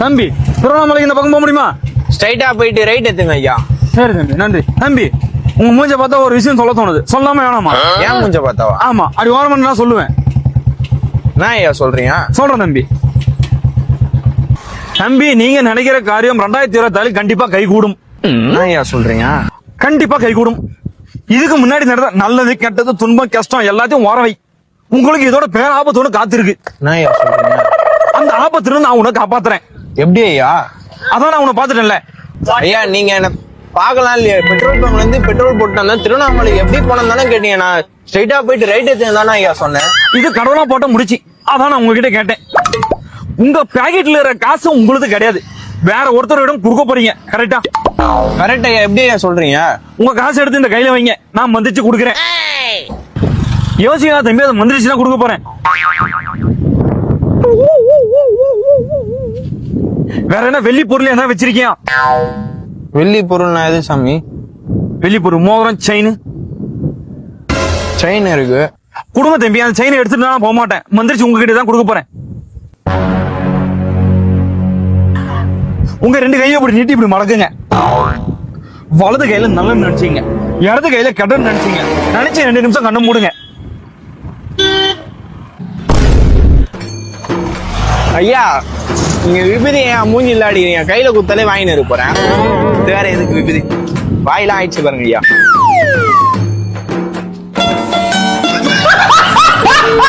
தம்பி திருவண்ணாமலைக்கு இந்த பக்கம் போக முடியுமா? ஸ்ட்ரைட்டா போயிட்டு ரைட் எடுத்துங்க ஐயா. சரி தம்பி, நன்றி தம்பி. உங்க மூஞ்ச பார்த்தா ஒரு விஷயம் சொல்ல தோணுது, சொல்லாம வேணாமா? ஏன் மூஞ்ச பார்த்தாவா? ஆமா, அப்படி ஓரமா நான் சொல்லுவேன். என்ன ஐயா சொல்றீங்க? சொல்றேன் தம்பி. தம்பி, நீங்க நினைக்கிற காரியம் 2024 கண்டிப்பா கைகூடும். என்ன ஐயா சொல்றீங்க? கண்டிப்பா கைகூடும். இதுக்கு முன்னாடி நடந்த நல்லது கெட்டது துன்பம் கஷ்டம் எல்லாத்தையும் ஓரவை. உங்களுக்கு இதோட பேராபத்தோடு காத்திருக்கு. என்ன ஐயா சொல்றீங்க? அந்த ஆபத்துல நான் உன்னை காப்பாத்துறேன். எப்படி ஐயா? அதான் நான் உன்னை பாத்துட்டேன்ல. ஐயா நீங்க என்ன பாக்கலாம் இல்லையா? பெட்ரோல் பங்க்ல இருந்து பெட்ரோல் போட்டு திருவண்ணாமலை எப்படி போனோம் தானே கேட்டீங்க. நான் ஸ்ட்ரைட்டா போயிட்டு ரைட் எடுத்து தானே ஐயா சொன்னேன். இது கடவுளா போட்ட முடிச்சு. அதான் நான் உங்ககிட்ட கேட்டேன். உங்க பாக்கெட்ல இருக்கிற காசு உங்களுக்கு கிடையாது, வேற ஒருத்தரிடம் கொடுக்க போறீங்க. கரெக்டா? கரெக்ட் ஐயா. எப்படி ஐயா சொல்றீங்க? உங்க காசு எடுத்து இந்த கையில வைங்க, நான் மந்திரிச்சு கொடுக்குறேன். யோசிக்கா தம்பி, அதை மந்திரிச்சு தான் கொடுக்க போறேன். வேற என்ன வெள்ளி பொருள் என்ன வச்சிருக்கியா? வெள்ளி பொருள்னா எது சாமி? வெள்ளி பொருள் மோதிரம் செயின். செயின் இருக்கு. கொடுங்க தம்பி, அந்த செயினை எடுத்துட்டு நான் போக மாட்டேன், மந்திரிச்சு உங்ககிட்ட தான் கொடுக்க போறேன். உங்க ரெண்டு கையை இப்படி நீட்டி இப்படி மடக்குங்க. வலது கையில நல்ல நினைச்சீங்க, இடது கையில கெட்ட நினைச்சீங்க. நினைச்சு 2 நிமிஷம் கண்ணு மூடுங்க. ஐயா நீங்க விபதி ஏன் மூஞ்சி இல்லாடிக்கிறீங்க? கையில குத்தாலே வாங்கின்னு இருக்க போறேன். வேற எதுக்கு விபதி? வாயிலாம் ஆயிடுச்சு பாருங்க ஐயா.